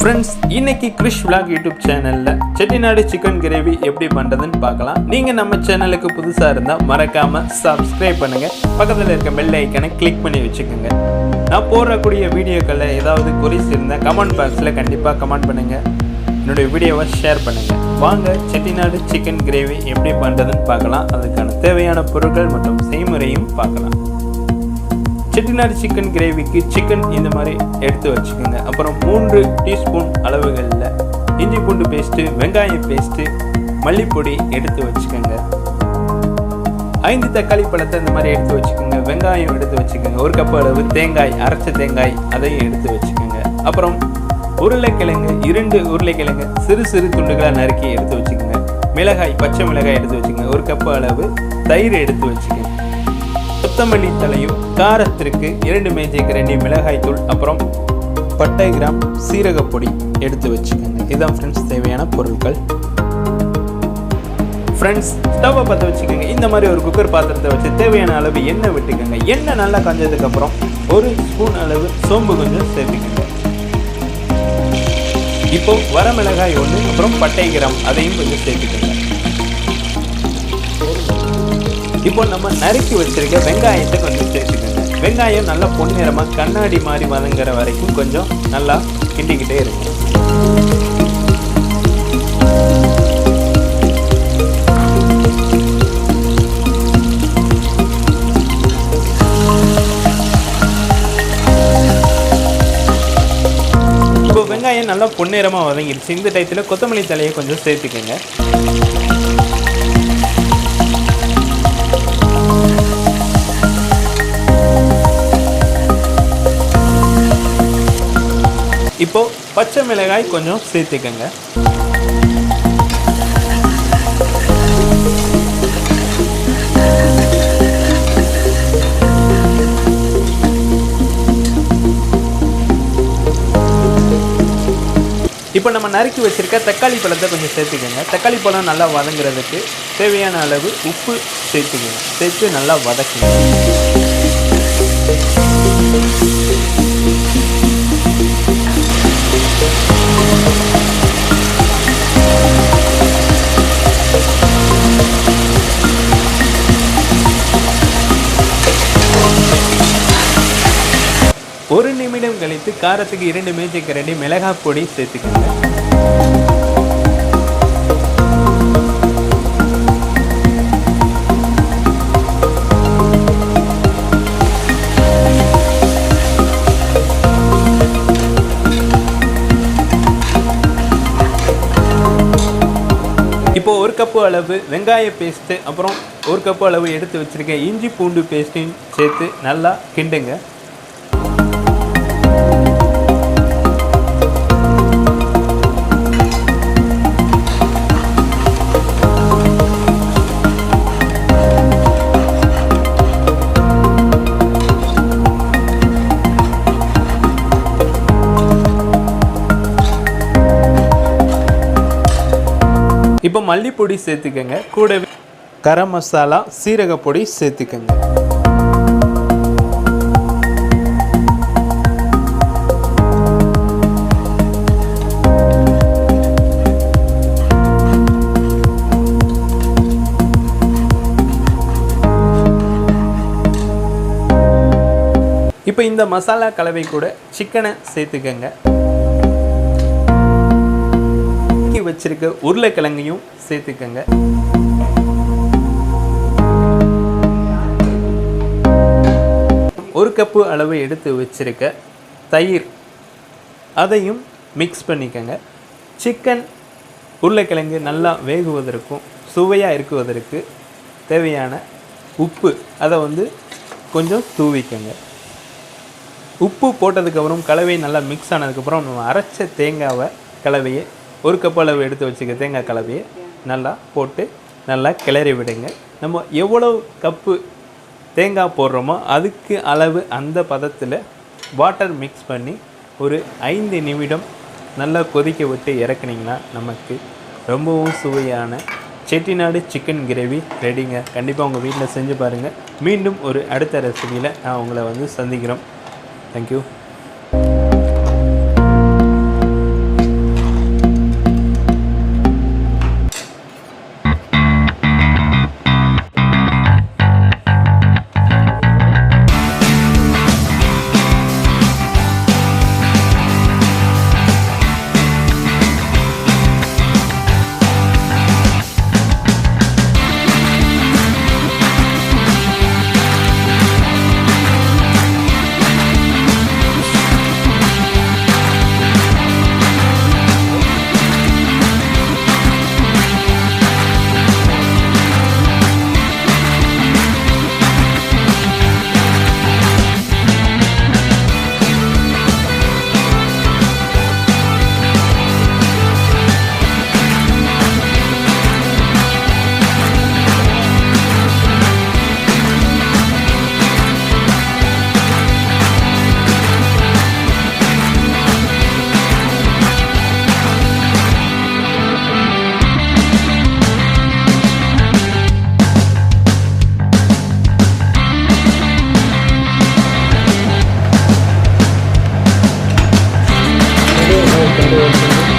Friends, இன்னைக்கு Krish vlog YouTube சேனலில் Chettinad chicken gravy எப்படி பண்ணுறதுன்னு பார்க்கலாம். நீங்கள் நம்ம சேனலுக்கு புதுசாக இருந்தால் மறக்காமல் சப்ஸ்கிரைப் பண்ணுங்கள். பக்கத்தில் இருக்க பெல் ஐக்கனை கிளிக் பண்ணி வச்சுக்கோங்க. நான் போடக்கூடிய வீடியோக்களில் ஏதாவது குறிஸ் இருந்தால் கமெண்ட் பாக்ஸில் கண்டிப்பாக கமெண்ட் பண்ணுங்கள். என்னுடைய வீடியோவை ஷேர் பண்ணுங்கள். வாங்க செட்டிநாடு சிக்கன் கிரேவி எப்படி பண்ணுறதுன்னு பார்க்கலாம். அதுக்கான தேவையான பொருட்கள் மற்றும் செய்முறையும் பார்க்கலாம். செட்டிநாடு சிக்கன் கிரேவிக்கு சிக்கன் இந்த மாதிரி எடுத்து வச்சுக்கோங்க. அப்புறம் 3 டீஸ்பூன் அளவுகளில் இஞ்சி பூண்டு பேஸ்ட்டு, வெங்காய பேஸ்ட்டு, மல்லிப்பொடி எடுத்து வச்சுக்கோங்க. 5 தக்காளி பழத்தை இந்த மாதிரி எடுத்து வச்சுக்கோங்க. வெங்காயம் எடுத்து வச்சுக்கோங்க. 1 கப் அளவு தேங்காய், அரைச்ச தேங்காய் அதையும் எடுத்து வச்சுக்கோங்க. அப்புறம் உருளைக்கிழங்கு, 2 உருளைக்கிழங்கு சிறு சிறு துண்டுகளாக நறுக்கி எடுத்து வச்சுக்கோங்க. மிளகாய், பச்சை மிளகாய் எடுத்து வச்சுக்கோங்க. 1 கப் அளவு தயிர் எடுத்து வச்சுக்கோங்க. கொத்தமல்லி தலையும், காரத்திற்கு 2 மேஜைக்கரண்டி மிளகாய் தூள், அப்புறம் பட்டை, கிராம், சீரகப்பொடி எடுத்து வச்சுக்கோங்க. இதுதான் ஃப்ரெண்ட்ஸ் தேவையான பொருட்கள். ஃப்ரெண்ட்ஸ், ஸ்டவ்வை பற்ற வச்சுக்கோங்க. இந்த மாதிரி ஒரு குக்கர் பாத்திரத்தை வச்சு தேவையான அளவு எண்ணெய் விட்டுக்கோங்க. எண்ணெய் நல்லா காஞ்சதுக்கப்புறம் 1 ஸ்பூன் அளவு சோம்பு கொஞ்சம் சேர்த்துக்கோங்க. இப்போ வரமிளகாய் 1, அப்புறம் பட்டை, கிராம் அதையும் கொஞ்சம் சேர்த்துக்கோங்க. இப்போ நம்ம நறுக்கி வச்சிருக்க வெங்காயத்தை கொஞ்சம் சேர்த்துக்கோங்க. வெங்காயம் நல்லா பொன்னிறமாக கண்ணாடி மாதிரி வதங்குற வரைக்கும் கொஞ்சம் நல்லா கிண்டிக்கிட்டே இருக்கும். இப்போ வெங்காயம் நல்லா பொன்னிறமாக வதங்கிடுச்சு. இந்த டயத்தில் கொத்தமல்லி தலையை கொஞ்சம் சேர்த்துக்கோங்க. இப்போ பச்சை மிளகாய் கொஞ்சம் சேர்த்துக்கங்க. இப்போ நம்ம நறுக்கி வச்சிருக்க தக்காளி பழத்தை கொஞ்சம் சேர்த்துக்கங்க. தக்காளி பழம் நல்லா வதங்குறதுக்கு தேவையான அளவு உப்பு சேர்த்துக்கங்க. சேர்த்து நல்லா வதக்குங்க. ஒரு நிமிடம் கழித்து காரத்துக்கு 2 மேஜைக்கரண்டி மிளகாய் பொடி சேர்த்துக்கோங்க. இப்போ 1 கப்பு அளவு வெங்காய பேஸ்ட்டு, அப்புறம் 1 கப்பு அளவு எடுத்து வச்சிருக்க இஞ்சி பூண்டு பேஸ்ட்டையும் சேர்த்து நல்லா கிண்டுங்க. இப்போ மல்லிப்பொடி சேர்த்துக்கங்க. கூடவே கரம் மசாலா, சீரகப்பொடி சேர்த்துக்கங்க. இப்போ இந்த மசாலா கலவை கூட சிக்கனை சேர்த்துக்கங்க. வச்சிருக்க உருளைக்கிழங்கையும் சேர்த்துக்கங்க. ஒரு கப்பு அளவு எடுத்து வச்சிருக்க தயிர் அதையும் மிக்ஸ் பண்ணிக்கங்க. சிக்கன், உருளைக்கிழங்கு நல்லா வேகுவதற்கும் சுவையாக இருக்குவதற்கு தேவையான உப்பு அதை கொஞ்சம் தூவிக்கங்க. உப்பு போட்டதுக்கப்புறம் கலவை நல்லா மிக்ஸ் ஆனதுக்கப்புறம் நம்ம அரைச்ச தேங்காவை கலவையை 1 கப் அளவு எடுத்து வச்சுக்க தேங்காய் கலவையை நல்லா போட்டு நல்லா கிளறி விடுங்க. நம்ம எவ்வளோ கப்பு தேங்காய் போடுறோமோ அதுக்கு அளவு அந்த பதத்தில் வாட்டர் மிக்ஸ் பண்ணி ஒரு 5 நிமிடம் நல்லா கொதிக்க விட்டு இறக்குனிங்கன்னா நமக்கு ரொம்பவும் சுவையான செட்டிநாடு சிக்கன் கிரேவி ரெடிங்க. கண்டிப்பாக உங்கள் வீட்டில் செஞ்சு பாருங்கள். மீண்டும் ஒரு அடுத்த ரெசிபியில் நான் உங்களை சந்திக்கிறோம். தேங்க்யூ. 2 வருஷம்